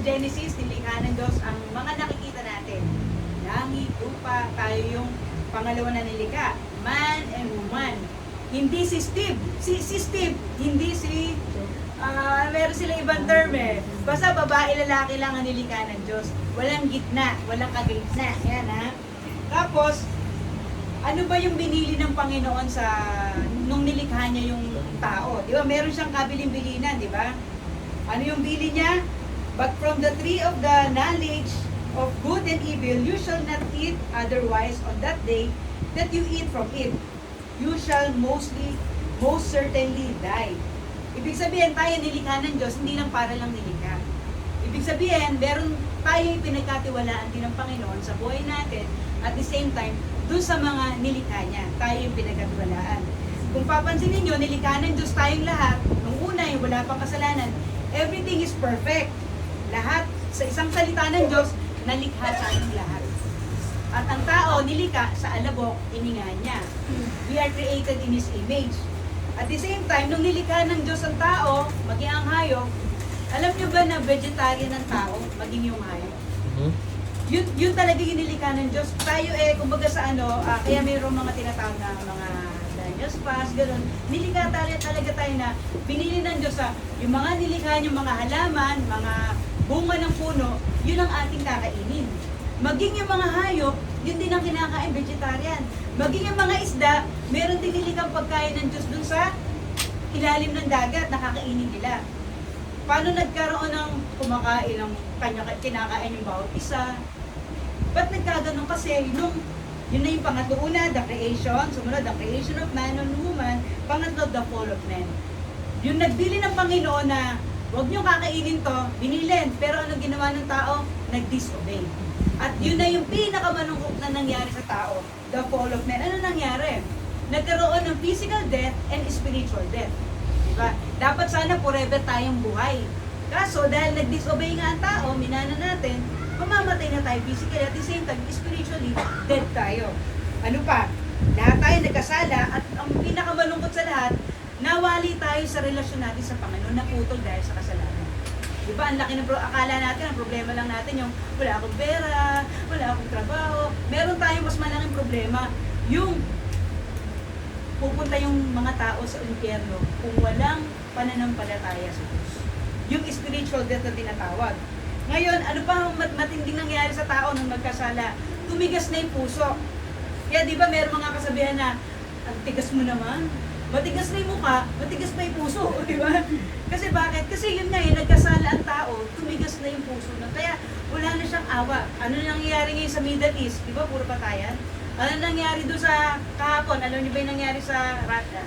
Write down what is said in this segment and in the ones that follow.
Genesis, nilikha ng Diyos ang mga nakikita natin. Langit, lupa, tayo yung pangalawa na nilikha. Man and woman. Hindi si Steve. Si Steve, hindi si... meron sila ibang term eh. Basta babae, lalaki lang ang nilikha ng Diyos. Walang gitna, walang kagitna. Yan ha. Tapos, ano ba yung binili ng Panginoon sa nung nilikha niya yung tao? Di ba? Meron siyang kabilin-bilinan, di ba? Ano yung bili niya? But from the tree of the knowledge of good and evil, you shall not eat otherwise on that day that you eat from it. You shall most certainly die. Ibig sabihin, tayo nilikha ng Diyos, hindi lang para lang nilikha. Ibig sabihin, meron tayo pinagkatiwalaan din ng Panginoon sa buhay natin, at the same time, dun sa mga nilikha niya, tayo yung pinagkatiwalaan. Kung papansin ninyo, nilikha ng Diyos tayong lahat, nung una, yung wala pang kasalanan, everything is perfect. Lahat, sa isang salita ng Diyos, nalikha sa ating lahat. At ang tao, nilikha sa alabok, ininga niya. We are created in His image. At the same time, nung nilikha ng Diyos ang tao, maging ang hayop, alam nyo ba na vegetarian ang tao, maging yung hayop? Yun talaga yung nilikha ng Diyos. Tayo kumbaga sa kaya mayroong mga tinatawag na mga Daniel's Pass, gano'n. Nilikha talaga tayo na pinili ng Diyos yung mga nilikha yung mga halaman, mga bunga ng puno, yun ang ating kakainin. Maging yung mga hayop, yun din ang kinakain, vegetarian. Maging yung mga isda, meron din nilikhang pagkain ng Diyos dun sa ilalim ng dagat, nakakainin nila. Paano nagkaroon ng kumakain ng kinakain yung bawat isa? Ba't nagkaganon? Kasi yun na yung pangatlo. Una, the creation. Sumunod, the creation of man and woman. Pangatlo, the fall of man. Yung nagbili ng Panginoon na huwag niyong kakainin to, binilin. Pero ano ginawa ng tao? Nag-disobey. At yun na yung pinakamalungkot na nangyari sa tao, the fall of man. Ano nangyari? Nagkaroon ng physical death and spiritual death. Diba? Dapat sana forever tayong buhay. Kaso dahil nag-disobey nga ang tao, minana natin, mamamatay na tayo physically, at the same time, spiritually, dead tayo. Ano pa? Lahat tayo nagkasala, at ang pinakamalungkot sa lahat, nawali tayo sa relasyon natin sa Panginoon, naputol dahil sa kasalanan. Diba, ang laki ng akala natin, ang problema lang natin yung wala akong pera, wala akong trabaho. Meron tayong mas malaking problema, yung pupunta yung mga tao sa impyerno kung walang pananampalataya sa Diyos. Yung spiritual death na tinatawag. Ngayon, ano pa ang matinding nangyari sa tao nung magkasala? Tumigas na yung puso. Kaya di ba meron mga kasabihan na, ang tigas mo naman, matigas na yung mukha, matigas pa yung puso, di ba? Kasi bakit? Kasi yun nga nagkasala ang tao, tumigas na yung puso na. Kaya wala na siyang awa. Ano nangyayari ngayon sa Middle East? Di ba, puro patayan? Ano nangyari doon sa kahapon? Alam niyo ba yung nangyari sa Russia?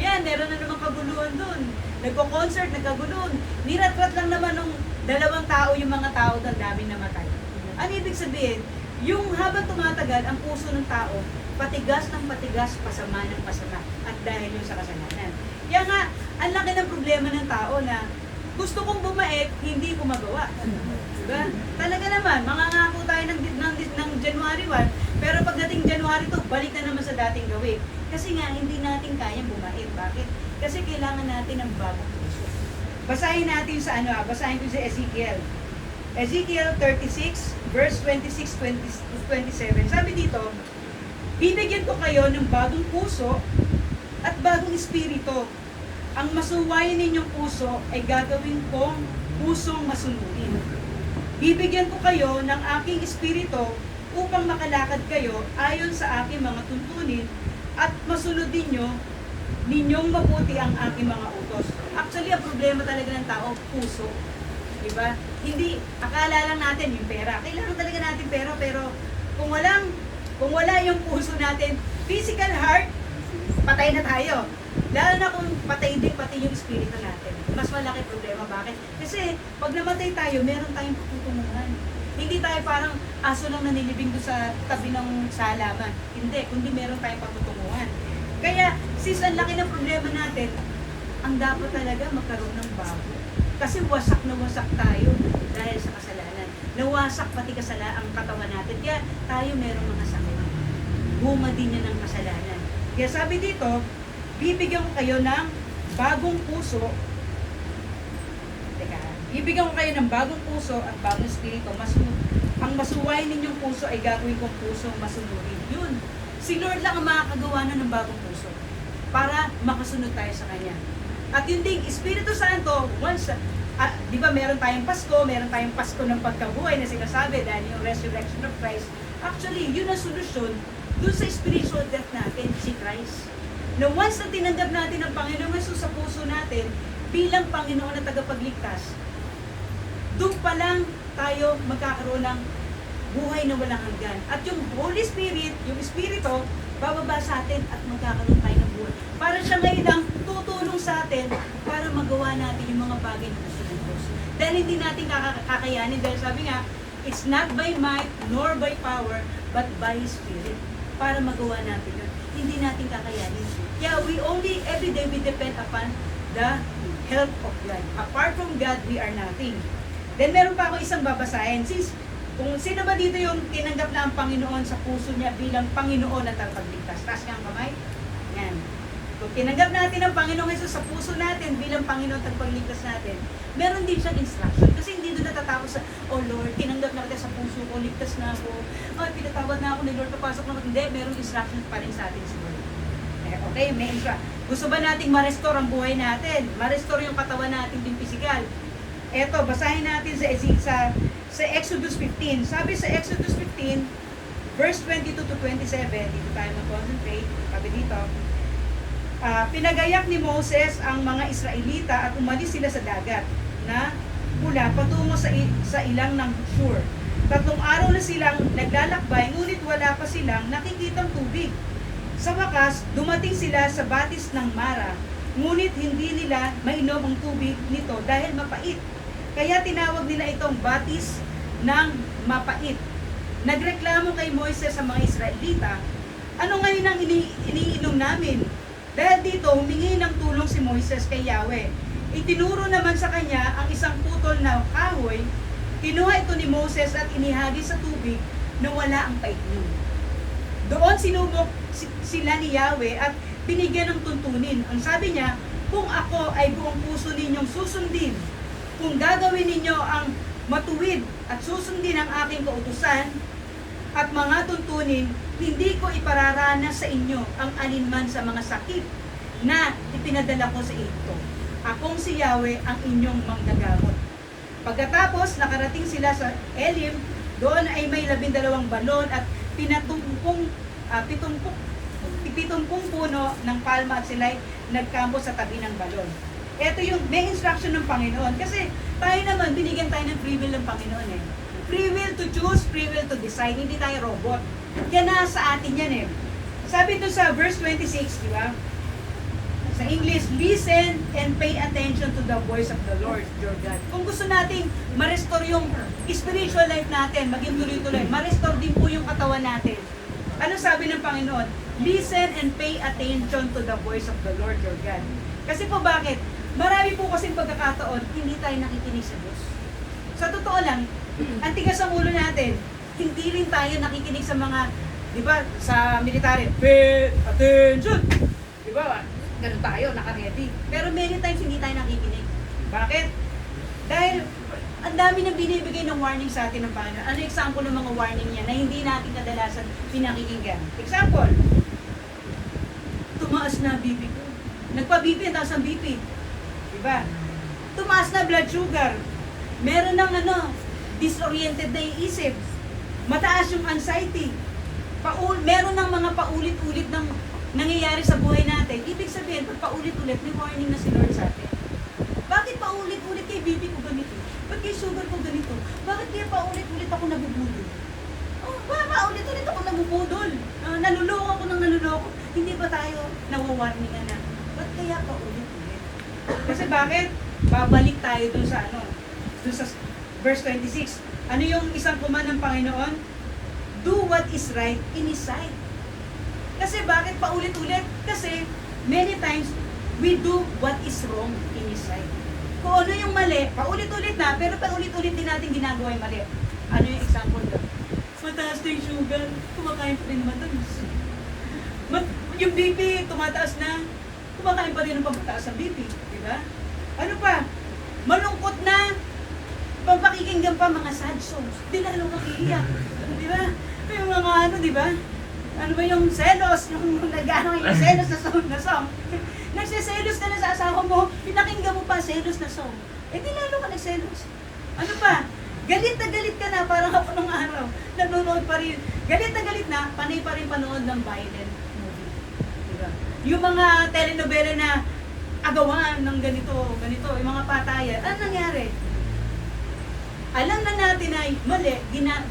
Yan, meron na namang kaguluhan doon. Nagko-concert, nagkaguluhan. Nirat-rat lang naman ng dalawang tao yung mga tao doon, daming namatay. Ano ibig sabihin? Yung habang tumatagal, ang puso ng tao, patigas ng patigas, pasama ng pasama, at dahil yun sa kasalanan. Kaya nga, ang laki ng problema ng tao na gusto kong bumait, hindi ko magawa. Diba? Talaga naman, mangangako tayo ng January 1, pero pagdating January 2, balik na naman sa dating gawin. Kasi nga, hindi natin kayang bumait. Bakit? Kasi kailangan natin ng bagong puso. Basahin natin sa basahin ko sa Ezekiel. Ezekiel 36, verse 26-27. Sabi dito, bibigyan ko kayo ng bagong puso at bagong espiritu. Ang masuwayin ninyong puso ay gagawin kong pusong masunurin. Bibigyan ko kayo ng aking espiritu upang makalakad kayo ayon sa aking mga tuntunin at masunodin ninyong mabuti ang aking mga utos. Actually, ang problema talaga ng tao, puso. Diba? Hindi, akala lang natin yung pera. Kailangan talaga natin pera, pero kung wala yung puso natin, physical heart, patay na tayo. Lalo na kung patay din pati yung espiritu natin. Mas malaki problema. Bakit? Kasi pag namatay tayo, meron tayong patutunguhan. Hindi tayo parang aso lang nanilibing doon sa tabi ng salaman. Hindi, kundi meron tayong patutunguhan. Kaya, sis, ang laki ng problema natin, ang dapat talaga magkaroon ng bago. Kasi wasak na wasak tayo dahil sa kasalanan. Nawasak pati ang katawan natin. Kaya tayo merong mga sakit. Bunga din niya ng kasalanan. Kaya sabi dito, bibigyan ko kayo ng bagong puso. Teka, Ibigyan ko kayo ng bagong puso at bagong espiritu. Ang masuway ninyong puso ay gagawin kong puso masunurin. Yun. Si Lord lang ang makakagawa na ng bagong puso para makasunod tayo sa Kanya. At yun ding, Espiritu Santo, once, di ba meron tayong Pasko ng pagkabuhay na sinasabi dahil yung resurrection of Christ. Actually, yun ang solusyon dun sa spiritual death natin, si Christ. Na once na tinanggap natin ang Panginoong Jesus sa puso natin bilang Panginoon na tagapagligtas, doon pa lang tayo magkakaroon ng buhay na walang hanggan. At yung Holy Spirit, yung Espiritu, bababa sa atin at magkakaroon tayo ng buhay. Para siya ngayon ang tutulong sa atin para magawa natin yung mga bagay na gusto ng Diyos. Dahil hindi natin kakayanin. Dahil sabi nga, it's not by might nor by power, but by His Spirit. Para magawa natin yun. Hindi natin kakayanin. Kaya we only, every day, we depend upon the help of God. Apart from God, we are nothing. Then meron pa ako isang babasahin. Kung sino ba dito yung tinanggap na ang Panginoon sa puso niya bilang Panginoon at tagapagligtas? Taas niya ang kamay. Yan. Kung tinanggap natin ang Panginoong Jesus sa puso natin bilang Panginoon at tagapagligtas natin, meron din siyang instruction. Kasi hindi doon natatapos sa, oh Lord, tinanggap na kita sa puso ko, ligtas na ako. Oh, pinatawad na ako ni Lord, papasok na ako. Hindi, meron instruction pa rin sa atin si Lord. Okay, may instruction. Gusto ba nating ma-restore ang buhay natin? Ma-restore yung katawan natin din physical? Eto, basahin natin sa Exodus 15. Sabi sa Exodus 15, verse 22 to 27, dito tayo mag-concentrate. Sabi dito, pinagayak ni Moses ang mga Israelita at umalis sila sa dagat na pula patungo sa ilang ng Shur. 3 araw na silang naglalakbay, ngunit wala pa silang nakikitang tubig. Sa wakas, dumating sila sa batis ng Mara, ngunit hindi nila mainom ang tubig nito dahil mapait. Kaya tinawag nila itong batis ng mapait. Nagreklamo kay Moises sa mga Israelita, ano ngayon ang iniinom namin? Dahil dito, humingi ng tulong si Moises kay Yahweh. Itinuro naman sa kanya ang isang putol na kahoy, kinuha ito ni Moses at inihagi sa tubig na wala ang pait niyo. Doon sinubok sila ni Yahweh at binigyan ng tuntunin. Ang sabi niya, kung ako ay buong puso ninyong susundin, kung gagawin ninyo ang matuwid at susundin ang aking kautusan at mga tuntunin, hindi ko ipararanas sa inyo ang alinman sa mga sakit na ipinadala ko sa Egypto. Akong si Yahweh ang inyong manggagamot. Pagkatapos, nakarating sila sa Elim, doon ay may 12 balon at pinatumpong 70 puno ng palma at sila'y nagkampo sa tabi ng balon. Ito yung may instruction ng Panginoon. Kasi tayo naman, binigyan tayo ng free will ng Panginoon eh. Free will to choose, free will to decide. Hindi tayo robot. Kaya nasa atin yan eh. Sabi ito sa verse 26, di ba? Sa English, listen and pay attention to the voice of the Lord your God. Kung gusto nating ma-restore yung spiritual life natin, maging tuloy-tuloy, ma-restore din po yung katawan natin. Ano sabi ng Panginoon? Listen and pay attention to the voice of the Lord your God. Kasi po bakit? Marami po kasing pagkakataon, hindi tayo nakikinig sa Diyos. Sa totoo lang, ang tigas ang ulo natin, hindi rin tayo nakikinig sa mga, di ba, sa military, pay attention! Di ba, ganun tayo, naka-ready. Pero many times hindi tayo nakikinig. Bakit? Dahil ang dami na binibigay ng warning sa atin ng Panginoon. Ano example ng mga warning niya na hindi natin kadalasan pinakikinggan? Example, tumaas na BP ko. Nagpa-BP, ang taas ang BP. Diba? Tumaas na blood sugar. Meron ng disoriented na iisip. Mataas yung anxiety. Meron ng mga paulit-ulit ng nangyayari sa buhay natin. Ibig sabihin, pag paulit-ulit, may warning na si Lord sa atin. Bakit paulit-ulit kay BP ko ganito? Bakit kay sugar ko ganito? Bakit kaya paulit-ulit ako nabubudol? Oh, paulit-ulit ako nabubudol. Naluloko ako ng naluloko. Hindi ba tayo nawawarningan na? Ba't kaya paulit-ulit? Kasi bakit? Babalik tayo dun sa verse 26. Ano yung isang command ng Panginoon? Do what is right in His sight. Kasi bakit paulit-ulit? Kasi many times we do what is wrong in His sight. Kung ano yung mali, paulit-ulit na, pero paulit-ulit din natin ginagawa yung mali. Ano yung example doon? Mataas na yung sugar, kumakain pa rin mataas. Yung BP, tumataas na, kumakain pa rin ng pagmataas ng BP. Diba? Ano pa? Malungkot na, Pampakikinggan pa mga sad songs. Di lalo makiiyak. Di ba? Yung mga ano, di ba? Ano ba yung selos? Yung nag-ano yung selos na song. Nagsiselos ka na sa asawa mo, pinakinggan mo pa selos na song. Eh di lalo ka nagselos. Ano pa? Galit ka na, parang ako nung araw. Nanonood pa rin. Galit na, panay pa rin panood ng violent movie. Diba? Yung mga telenovela na agawan ng ganito, yung mga patayan. Ano nangyari? Alam na natin ay mali,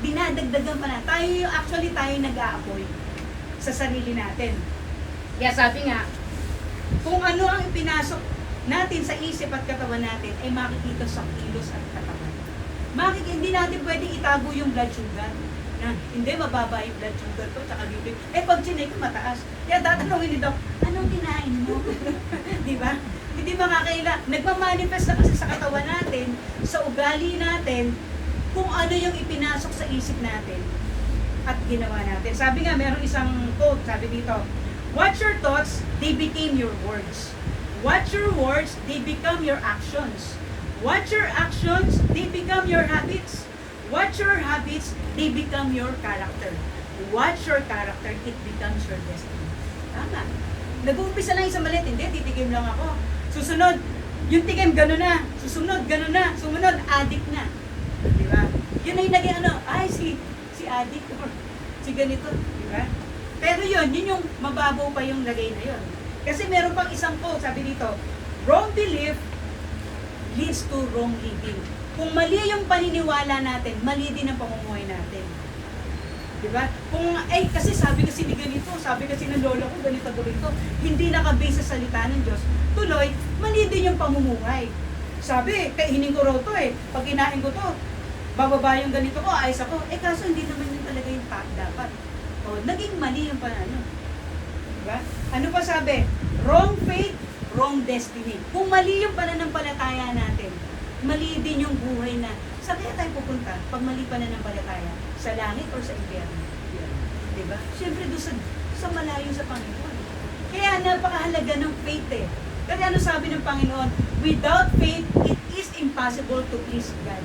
dinadagdagan pa na. Tayo nag-aapoy sa sarili natin. Kaya sabi nga, kung ano ang ipinasok natin sa isip at katawan natin, ay makikita sa kilos at katawan. Hindi natin pwedeng itago yung blood sugar. Na, hindi, mababa yung blood sugar ko, tsaka bibig. Eh, pag chinay ko, mataas. Kaya tatanungin ni Doc, anong kinain mo? Di ba? Hindi ba nga nagmamanifest na kasi sa katawan natin, sa ugali natin, kung ano yung ipinasok sa isip natin at ginawa natin. Sabi nga, meron isang quote, sabi dito, watch your thoughts, they became your words. Watch your words, they become your actions. Watch your actions, they become your habits. Watch your habits, they become your character. Watch your character, it becomes your destiny. Tama. Nag-uumpisa lang isang maliit, hindi, titikim lang ako. Susunod, yung tikim, gano'n na. Susunod, gano'n na. Sumunod, addict na. Di ba? Yun ay naging ay, si addict or si ganito. Di ba? Pero yun yung mababaw pa yung lagay na yun. Kasi meron pang isang quote, sabi dito, wrong belief leads to wrong living. Kung mali yung paniniwala natin, mali din ang pamumuhay natin. Diba? Kasi sabi kasi ni ganito, sabi kasi ng lola ko, ganito, hindi nakabase sa salita ng Diyos. Tuloy, mali din yung pamumuhay. Sabi, kainin ko raw to pag kinain ko to, bababa yung ganito ko, ayos ako. Kaso hindi naman yun talaga yung dapat. Naging mali yung panano. Diba? Ano pa sabi? Wrong faith, wrong destiny. Kung mali yung pananampalataya natin, mali din yung buhay na. Saan kaya tayo pupunta pag mali pananampalataya? Sa langit or sa impyerno? Diba? Siyempre doon sa malayo sa Panginoon. Kaya napakahalaga ng faith Kasi ano sabi ng Panginoon? Without faith, it is impossible to please God.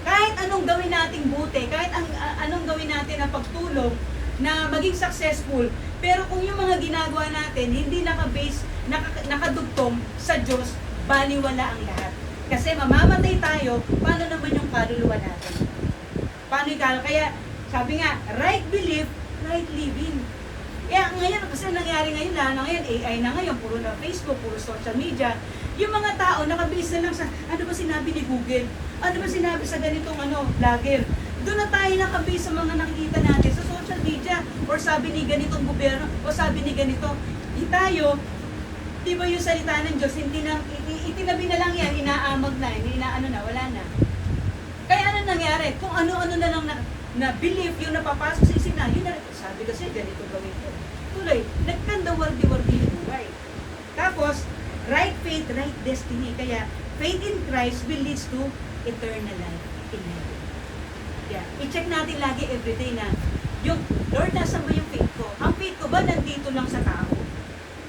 Kahit anong gawin nating buti, kahit anong gawin natin na pagtulong, na maging successful, pero kung yung mga ginagawa natin hindi naka-base, nakadugtong sa Diyos, baliwala ang lahat. Kasi mamamatay tayo, paano naman yung kaluluwa natin? Paano yung kaluluwa? Kaya sabi nga, right belief, right living. Kaya ngayon, kasi nangyari ngayon ngayon, AI na ngayon, puro na Facebook, puro social media, yung mga tao nakabase na lang sa, ano ba sinabi ni Google? Ano ba sinabi sa ganitong vlogger? Doon na tayo nakabase sa mga nakikita natin sa social media, or sabi ni ganitong gobyerno, o sabi ni ganito. Tayo, di ba yung salita ng Diyos, itinabi na lang yan, inaamag na, inaano na, wala na. Kaya ano nangyari? Kung ano-ano na lang na belief yung napapasok sa isip na, yun na, sabi kasi ganito gawin ko. Tuloy, nagkandawardi-wardi yung buhay. Tapos, right faith, right destiny. Kaya, faith in Christ will lead to eternal life in heaven. Yeah. I-check natin lagi everyday na, yung, Lord, nasa ba yung faith ko? Ang faith ko ba nandito lang sa tao?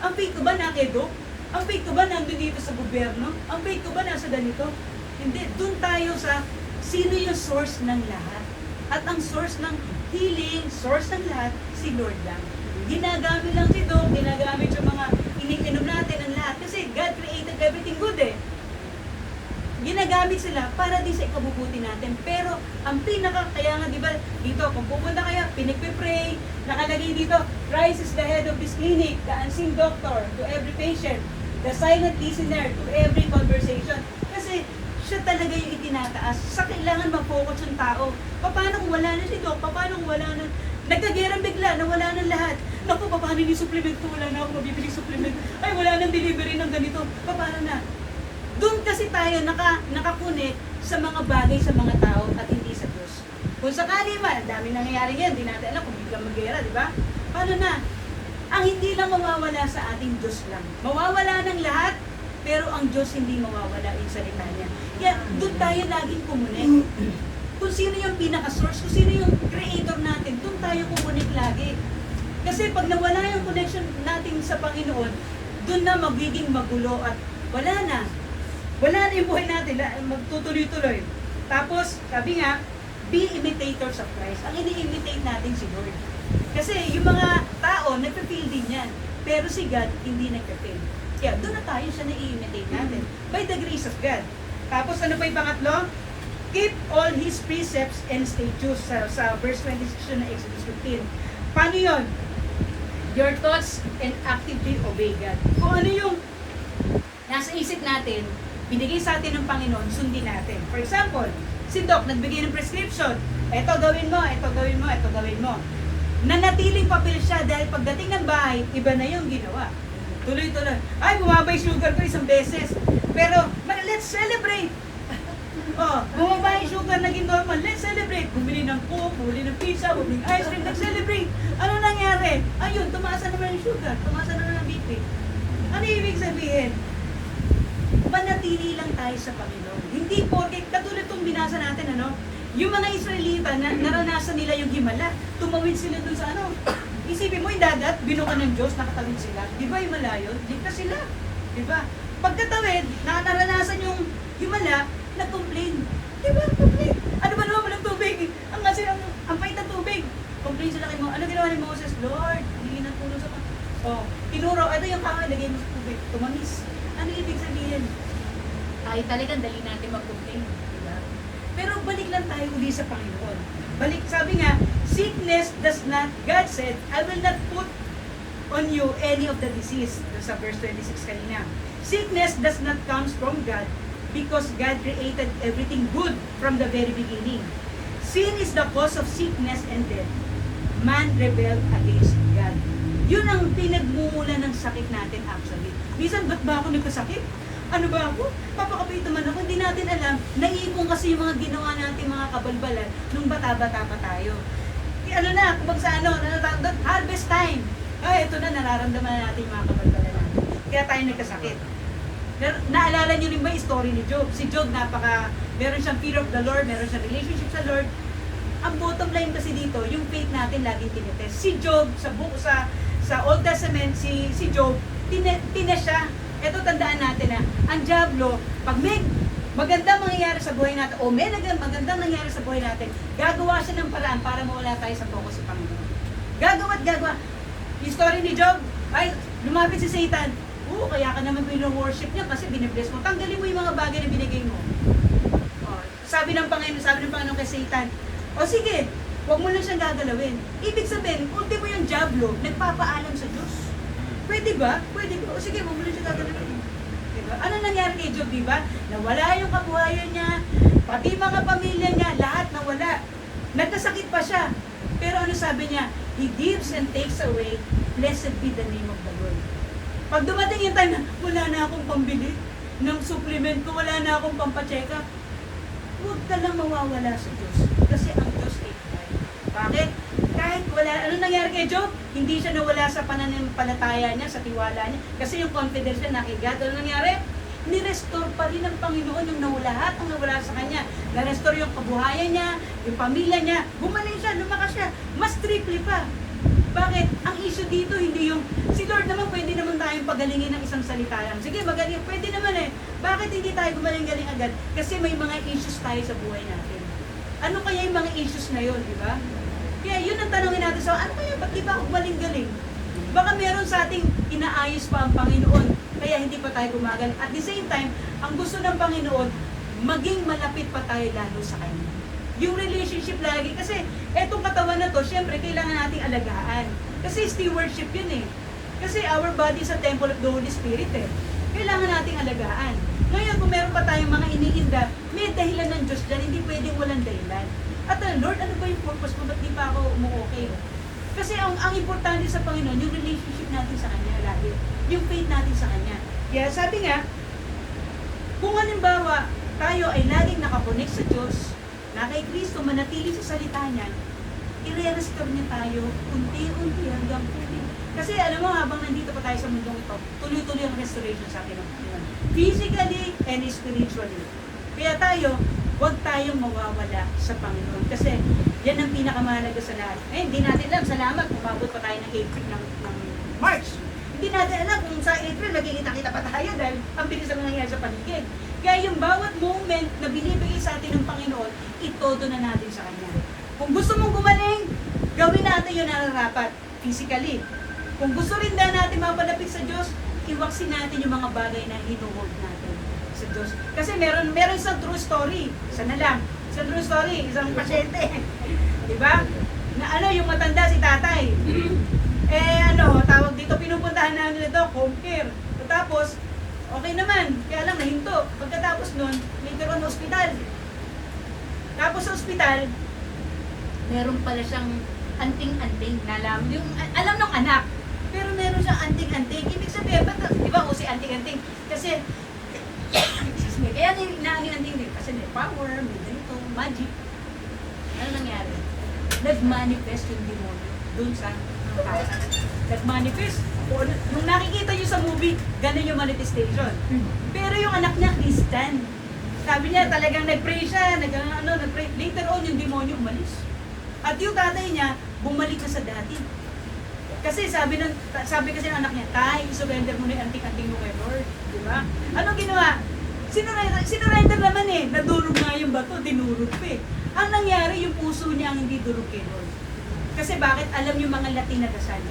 Ang faith ko ba nakedok? Ang faith ko ba nandito dito sa gobyerno? Ang faith ko ba nasa ganito? Hindi. Doon tayo sa sino yung source ng lahat. At ang source ng healing, source ng lahat, si Lord lang. Ginagamit lang si Doc, ginagamit yung mga iniinom natin ang lahat. Kasi God created everything good Ginagamit sila para din sa ikabubuti natin. Pero ang kaya nga, di ba, dito, kung pupunta kayo, pinagpipray, nakalagay dito, Christ is the head of this clinic, the unseen doctor to every patient, the silent listener to every conversation. Kasi siya talaga yung itinataas. Sa kailangan mag-focus yung tao. Paano kung wala na si Doc? Paano kung wala na? Nagkagerang bigla na wala na lahat. Naku, paano yung supplement ko? Wala na ako mabibili supplement. Ay, wala nang delivery ng ganito. Paano na? Doon kasi tayo nakakunik sa mga bagay sa mga tao at hindi sa Diyos. Kung sakali man, dami nangyayari yan, di natin alam kung biglang mag-gera, di ba? Paano na? Ang hindi lang mawawala sa ating Diyos lang. Mawawala ng lahat, pero ang Diyos hindi mawawala yung salita niya. Kaya doon tayo laging kumunik. Kung sino yung pinaka-source, kung sino yung creator natin, doon tayo kumunik lagi. Kasi pag nawala yung connection natin sa Panginoon, doon na magiging magulo at wala na yung buhay natin, magtutuloy-tuloy. Tapos, sabi nga, be imitators of Christ. Ang ini-imitate natin si Lord. Kasi yung mga tao, nagpe-fail din yan. Pero si God, hindi nagpe-fail. Kaya doon na tayo siya na-imitate natin. By the grace of God. Tapos ano pa yung pangatlo? Keep all His precepts and statutes. Sa verse 26 na Exodus 15. Paano yun? Your thoughts and actively obey God. Kung ano yung nasa isip natin, binigay sa atin ng Panginoon, sundin natin. For example, si Doc nagbigay ng prescription. Ito gawin mo, ito gawin mo, ito gawin mo. Nanatiling papel siya dahil pagdating ng bahay, iba na yung ginawa. Tuloy-tuloy. Ay, bumaba yung sugar ko isang beses. Pero, let's celebrate. Oh, bumaba yung sugar, naging normal. Let's celebrate. Bumili ng coke, bumili ng pizza, bumili ng ice cream, nag-celebrate. Ano nangyari? Ayun, tumaas na naman yung sugar. Tumaas na naman ang BP. Ano ibig sabihin? Manatili lang tayo sa Panginoon. Hindi porke, katulad itong binasa natin, ano? Yung mga Israelita, naranasan nila yung himala. Tumawid sila dun sa ano. Isipin mo yung dagat, binukan ng Diyos, nakatawid sila. Di ba yung malayo? Ligtas sila. Di ba? Pagkatawid, naranasan yung himala, nag-complain. Di ba? Complain. Ano ba naman walang tubig? Ang pait ng tubig. Complain sila kay Moses. Ano ginawa ni Moses? Lord, hindi ng tulong sa tinuro, ito yung kaway, lagay mo sa tubig. Tumamis. Ano ibig sabihin? Tayo talagang dali natin mag-complain. Diba? Pero balik lang tayo uli sa Panginoon. Balik, sabi nga, sickness does not, God said, I will not put on you any of the disease. Sa verse 26 kanina. Sickness does not come from God because God created everything good from the very beginning. Sin is the cause of sickness and death. Man rebelled against God. Yun ang pinagmumulan ng sakit natin actually. Minsan, ba't ba ako nagkasakit? Ano ba ako? Papakabait naman ako. Hindi natin alam. Naiipon kasi yung mga ginawa natin mga kabalbalan nung bata-bata pa tayo. Ano na, kung sa ano, harvest time. Ay, ito na, nararamdaman na natin yung mga kabalbalan natin. Kaya tayo nagkasakit. Naalala nyo rin ba yung story ni Job? Si Job, meron siyang fear of the Lord, meron siyang relationship sa Lord. Ang bottom line kasi dito, yung faith natin laging tinitest. Si Job, sa Old Testament, si Job, tinas siya. Ito tandaan natin na, ang Diablo, pag may magandang mangyayari sa buhay natin, o may magandang nangyayari sa buhay natin, gagawa siya ng paraan para mawala tayo sa focus sa Panginoon. Gagawa. Yung story ni Job, ay, lumapit si Satan. Kaya ka naman pino-worship niya kasi binibless mo. Tanggalin mo yung mga bagay na binigay mo. Sabi ng Panginoon kay Satan, sige, huwag mo lang siyang gagalawin. Ibig sabihin, ultimo yung Diablo, nagpapaalam sa Diyos. Pwede ba? Sige, huwag mo lang siyang gagalawin. Diba? Ano nangyari kay Job, diba? Nawala yung kabuhayan niya, pati mga pamilya niya, lahat nawala. Nagkasakit pa siya. Pero ano sabi niya? He gives and takes away, blessed be the name of the Lord. Pag dumating yung time na wala na akong pambili ng supplement ko, wala na akong pampacheck up, huwag ka lang mawawala sa Diyos. Kasi ang Diyos ay kaya. Bakit? Kahit wala, ano nangyari kay Job? Hindi siya nawala sa pananampalataya niya, sa tiwala niya. Kasi yung confidence niya nakigat. Ano nangyari? Ni-restore pa rin ng Panginoon yung lahat ang nawala sa kanya. Na-restore yung kabuhayan niya, yung pamilya niya. Gumaling siya, lumakas siya. Mas triple pa. Bakit? Ang issue dito, hindi yung, si Lord naman, pwede naman tayong pagalingin ng isang salita lang. Sige, magaling, pwede naman eh. Bakit hindi tayo gumaling-galing agad? Kasi may mga issues tayo sa buhay natin. Ano kaya yung mga issues na yun, di ba? Kaya yun ang tanongin natin sa, ano kaya, ba't di ba ako gumaling-galing? Baka meron sa ating inaayos pa ang Panginoon, kaya hindi pa tayo gumagaling. At the same time, ang gusto ng Panginoon, maging malapit pa tayo lalo sa Kanya. Yung relationship lagi, kasi etong katawan na to, syempre, kailangan nating alagaan. Kasi stewardship yun eh. Kasi our body is a temple of the Holy Spirit eh. Kailangan nating alagaan. Ngayon, kung meron pa tayong mga iniinda, may dahilan ng Diyos dyan, hindi pwedeng walang dahilan. At Lord, ano ba yung purpose mo? Ba't di pa ako umu-okay? Kasi ang importante sa Panginoon, yung relationship natin sa Kanya lagi. Yung faith natin sa Kanya. Kaya sabi nga, kung halimbawa, tayo ay laging nakakonect sa Diyos, na kay Kristo, manatili sa salita niya, i-restore niya tayo unti-unti hanggang huli. Kasi alam mo, habang nandito pa tayo sa mundong ito, tuloy-tuloy ang restoration sa atin ng Panginoon. Physically and spiritually. Kaya tayo, huwag tayong mawawala sa Panginoon. Kasi yan ang pinakamahalaga sa lahat. Hindi natin alam, salamat, umabot pa tayo ng April ng March. Hindi natin alam kung sa April, magkikita-kita pa tayo dahil ang bilis ang nangyayari sa paligid. Kaya yung bawat moment na binibigay sa atin ng Panginoon, itodo na natin sa Kanya. Kung gusto mong gumaling, gawin natin yun na narapat, physically. Kung gusto rin na natin mapalapit sa Diyos, iwaksin natin yung mga bagay na hinuhold natin sa Diyos. Kasi meron isang true story. Isa na lang. Isang true story, isang pasyente. Diba? Na yung matanda si tatay. Tawag dito, pinupuntahan namin ito, home care. Tapos, okay naman, kaya lang nahinto. Pagkatapos nun, later on, hospital. Tapos sa hospital, meron pala siyang anting-anting na alam ng anak. Pero meron siyang anting-anting. Ibig sabihin, di ba si anting-anting? Kasi, excuse me, kaya naanting din. Kasi may power, may ganito, magic. Ano nangyari? Nag-manifest yung demonyo dun sa tao. Nag-manifest. Nung nakikita nyo sa movie, ganun yung manifestation. Pero yung anak niya, Christian. Sabi niya, talagang nag-pray siya, nag-pray. Later on, yung demonyo umalis. At yung tatay niya, bumalik na sa dati. Kasi sabi kasi ng anak niya, tay, surrender mo na yung anting-anting mo kay Lord. Di ba? Anong ginawa? Sinurrender naman eh. Nadurog nga yung bato, dinurog pa eh. Ang nangyari, yung puso niya ang hindi durog kay Lord. Kasi bakit? Alam yung mga Latin na dasal.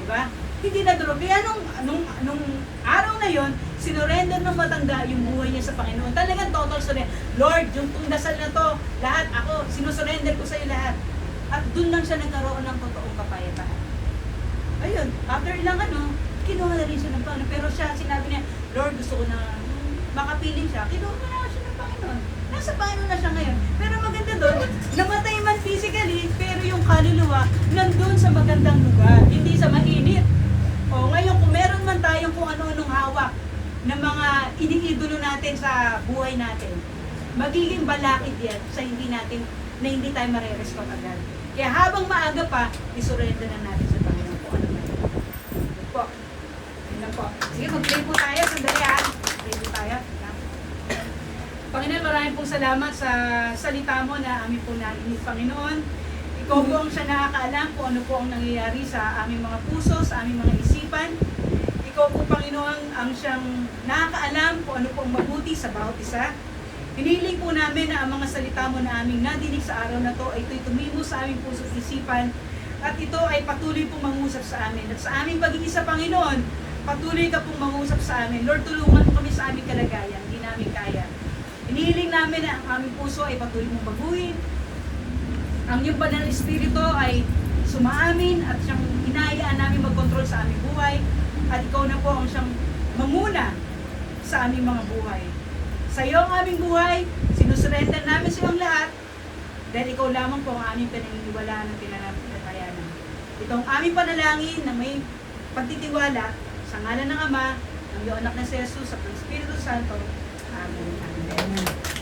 Di ba? Hindi nadurog. Kaya nung araw na yon, sinurrender ng matanda yung buhay niya sa Panginoon. Talagang total surrender. Lord, yung dasal na to, lahat ako, sinusurrender ko sa iyo lahat. At dun lang siya nagkaroon ng totoong kapayapaan. Ayun, after ilang kinuha na rin siya ng Panginoon. Pero siya, sinabi niya, Lord, gusto ko na makapiling siya. Kinuha na siya ng Panginoon. Nasa Panginoon na siya ngayon. Pero maganda doon, namatay man physically, pero yung kaluluwa, nandun sa magandang lugar. Hindi sa mainit. O ngayon, kung meron man tayong kung ano-anong hawak ng mga iniidolo natin sa buhay natin, magiging balakid yan sa hindi tayo marerespond agad. Kaya habang maaga pa, isurrender na natin sa Panginoon kung ano man. Yun po. Yun lang po. Sige, mag-pray po tayo. Sandali pray po tayo. Panginoon, maraming pong salamat sa salita mo na amin po narinig, Panginoon. Ikaw po ang siya nakakaalam kung ano po ang nangyayari sa aming mga puso, sa aming mga isipan. Ikaw po, Panginoon, ang siyang nakakaalam kung ano po ang mabuti sa bawat isa. Hiniling po namin na ang mga salita mo na aming nadinig sa araw na to ay ito'y tumimo sa aming puso at isipan at ito ay patuloy pong mangusap sa amin. At sa aming pag-iisa, Panginoon, patuloy ka pong mangusap sa amin. Lord, tulungan mo kami sa aming kalagayan, hindi namin kaya. Hinihiling namin na ang aming puso ay patuloy mong baguhin. Ang iyong banal na espiritu ay sumaamin at siyang hinahayaan namin mag-control sa aming buhay. At ikaw na po ang siyang manguna sa aming mga buhay. Sa iyo ang aming buhay, sinusurrender namin sa iyong lahat dahil ikaw lamang po ang aming pinaniniwalaan ng pinananampalatayaan. Ito ang aming panalangin na may pagtitiwala sa ngalan ng Ama, ng iyong anak na si Jesus, sa Espiritu Santo. Amen. Amen.